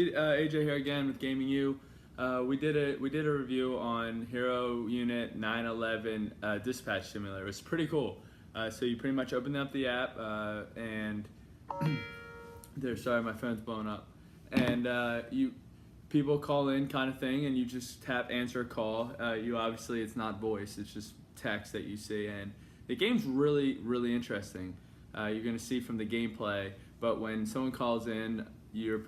Hey, AJ here again with Gaming U. We did a review on Hero Unit 911 Dispatch Simulator. It's pretty cool. So you pretty much open up the app and there. Sorry, my phone's blowing up. And you people call in kind of thing, and you just tap answer call. You obviously it's not voice; it's just text that you see, and the game's really interesting. You're gonna see from the gameplay, but when someone calls in, you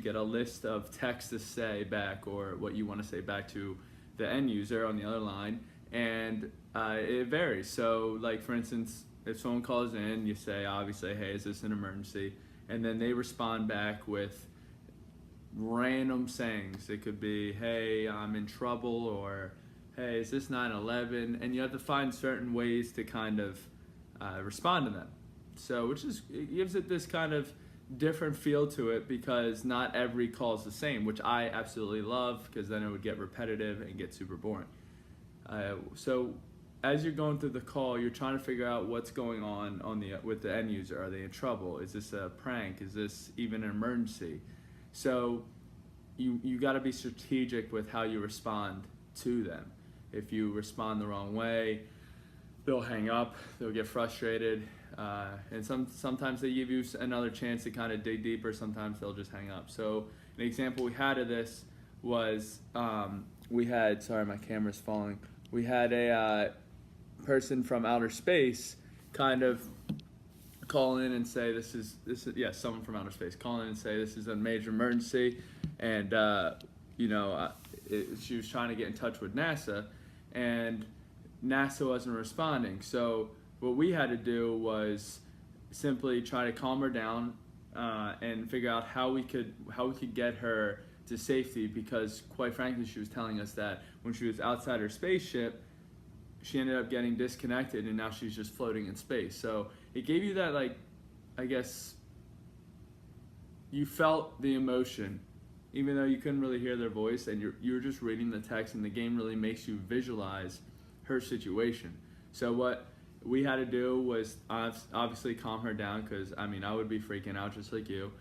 get a list of text to say back or what you want to say back to the end user on the other line, and it varies. So, like for instance, if someone calls in, you say obviously, "Hey, is this an emergency?" And then they respond back with random sayings. It could be, "Hey, I'm in trouble," or "Hey, is this 9/11?" And you have to find certain ways to kind of respond to them. So, it gives it this kind of different feel to it because not every call is the same, which I absolutely love because then it would get repetitive and get super boring. So as you're going through the call, you're trying to figure out what's going on with the end user. Are they in trouble? Is this a prank? Is this even an emergency? So you got to be strategic with how you respond to them. If you respond the wrong way, they'll hang up, they'll get frustrated, and sometimes they give you another chance to kind of dig deeper, sometimes they'll just hang up. So an example we had of this was, sorry my camera's falling, we had a person from outer space kind of call in and say someone from outer space call in and say this is a major emergency, and she was trying to get in touch with NASA, and NASA wasn't responding. So what we had to do was simply try to calm her down and figure out how we could get her to safety, because quite frankly she was telling us that when she was outside her spaceship she ended up getting disconnected and now she's just floating in space. So it gave you that, like, I guess you felt the emotion even though you couldn't really hear their voice, and you were just reading the text, and the game really makes you visualize her situation. So what we had to do was obviously calm her down, because I would be freaking out just like you,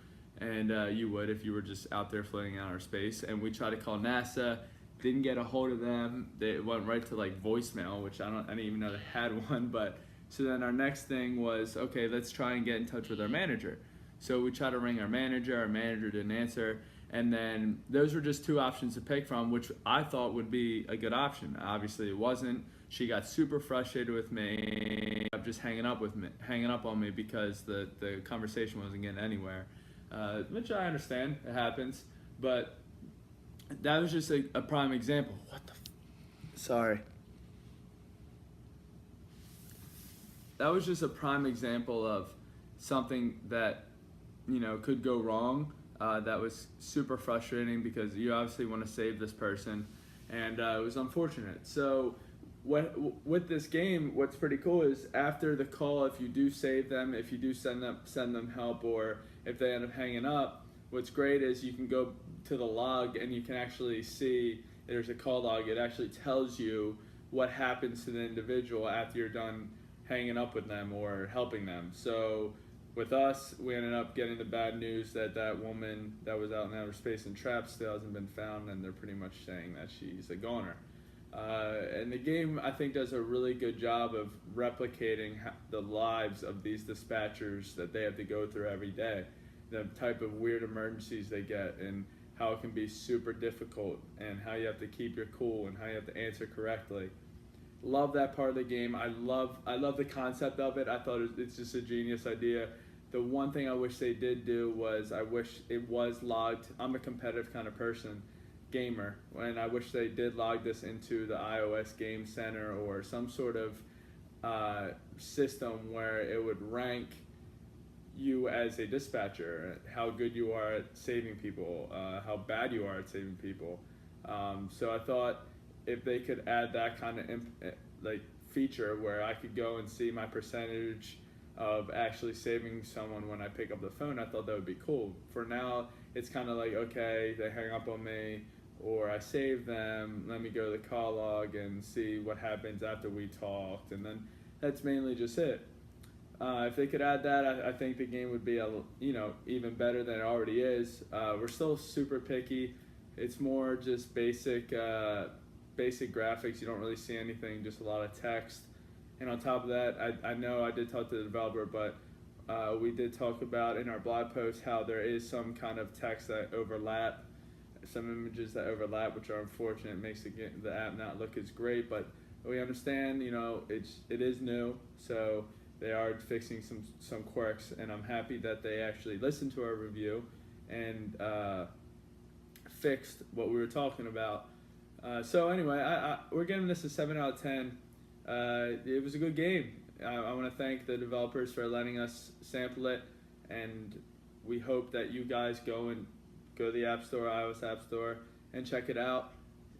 and you would if you were just out there floating out our space. And we tried to call NASA, didn't get a hold of them. They went right to like voicemail, which I didn't even know they had one. But so then our next thing was, okay, let's try and get in touch with our manager. So we tried to ring our manager didn't answer, and then those were just two options to pick from, which I thought would be a good option. Obviously it wasn't. She got super frustrated with me, just hanging up on me because the conversation wasn't getting anywhere, which I understand, it happens, but that was just a prime example. Sorry. That was just a prime example of something that could go wrong. That was super frustrating because you obviously want to save this person, and it was unfortunate. So with this game, what's pretty cool is after the call, if you do save them, if you do send them help, or if they end up hanging up, what's great is you can go to the log and you can actually see there's a call log. It actually tells you what happens to the individual after you're done hanging up with them or helping them. So with us, we ended up getting the bad news that woman that was out in outer space and trapped still hasn't been found, and they're pretty much saying that she's a goner. And the game, I think, does a really good job of replicating the lives of these dispatchers that they have to go through every day, the type of weird emergencies they get, and how it can be super difficult, and how you have to keep your cool, and how you have to answer correctly. Love that part of the game. I love the concept of it. I thought it's just a genius idea. The one thing I wish they did do was, I wish it was logged. I'm a competitive kind of gamer, and I wish they did log this into the iOS Game Center or some sort of system where it would rank you as a dispatcher, how good you are at saving people, how bad you are at saving people. So I thought if they could add that kind of feature where I could go and see my percentage of actually saving someone when I pick up the phone, I thought that would be cool. For now, it's kind of like, okay, they hang up on me, or I save them, let me go to the call log and see what happens after we talked, and then that's mainly just it. If they could add that, I think the game would be even better than it already is. We're still super picky. It's more just basic graphics. You don't really see anything, just a lot of text. And on top of that, I know I did talk to the developer, but we did talk about in our blog post how there is some kind of text that overlap, some images that overlap, which are unfortunate. It makes the app not look as great, but we understand, it is new, so they are fixing some quirks, and I'm happy that they actually listened to our review and fixed what we were talking about. So anyway, we're giving this a 7 out of 10. It was a good game. I want to thank the developers for letting us sample it, and we hope that you guys go to the App Store, iOS App Store, and check it out.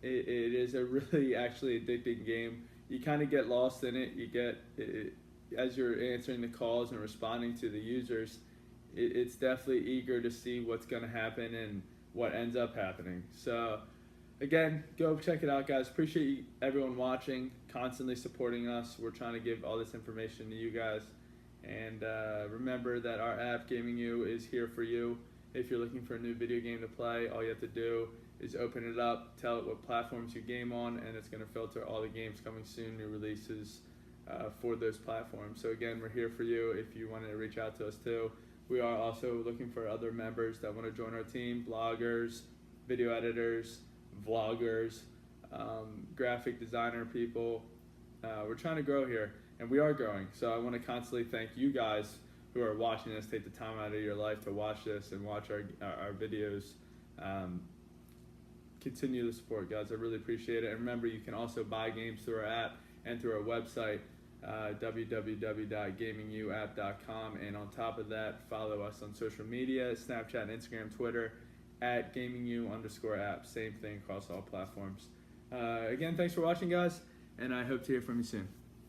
It is a really actually addicting game. You kind of get lost in it. As you're answering the calls and responding to the users, it's definitely eager to see what's going to happen and what ends up happening. So again, go check it out, guys. Appreciate everyone watching, constantly supporting us. We're trying to give all this information to you guys. And remember that our app, Gaming You, is here for you. If you're looking for a new video game to play, all you have to do is open it up, tell it what platforms you game on, and it's going to filter all the games coming soon, new releases for those platforms. So again, we're here for you if you wanted to reach out to us too. We are also looking for other members that want to join our team, bloggers, video editors, vloggers, graphic designer people. We're trying to grow here, and we are growing. So I want to constantly thank you guys who are watching this. Take the time out of your life to watch this and watch our videos. Continue the support, guys. I really appreciate it. And remember, you can also buy games through our app and through our website, www.gaminguapp.com. And on top of that, follow us on social media, Snapchat, Instagram, Twitter, at GamingU_app. Same thing across all platforms. Again, thanks for watching, guys, and I hope to hear from you soon.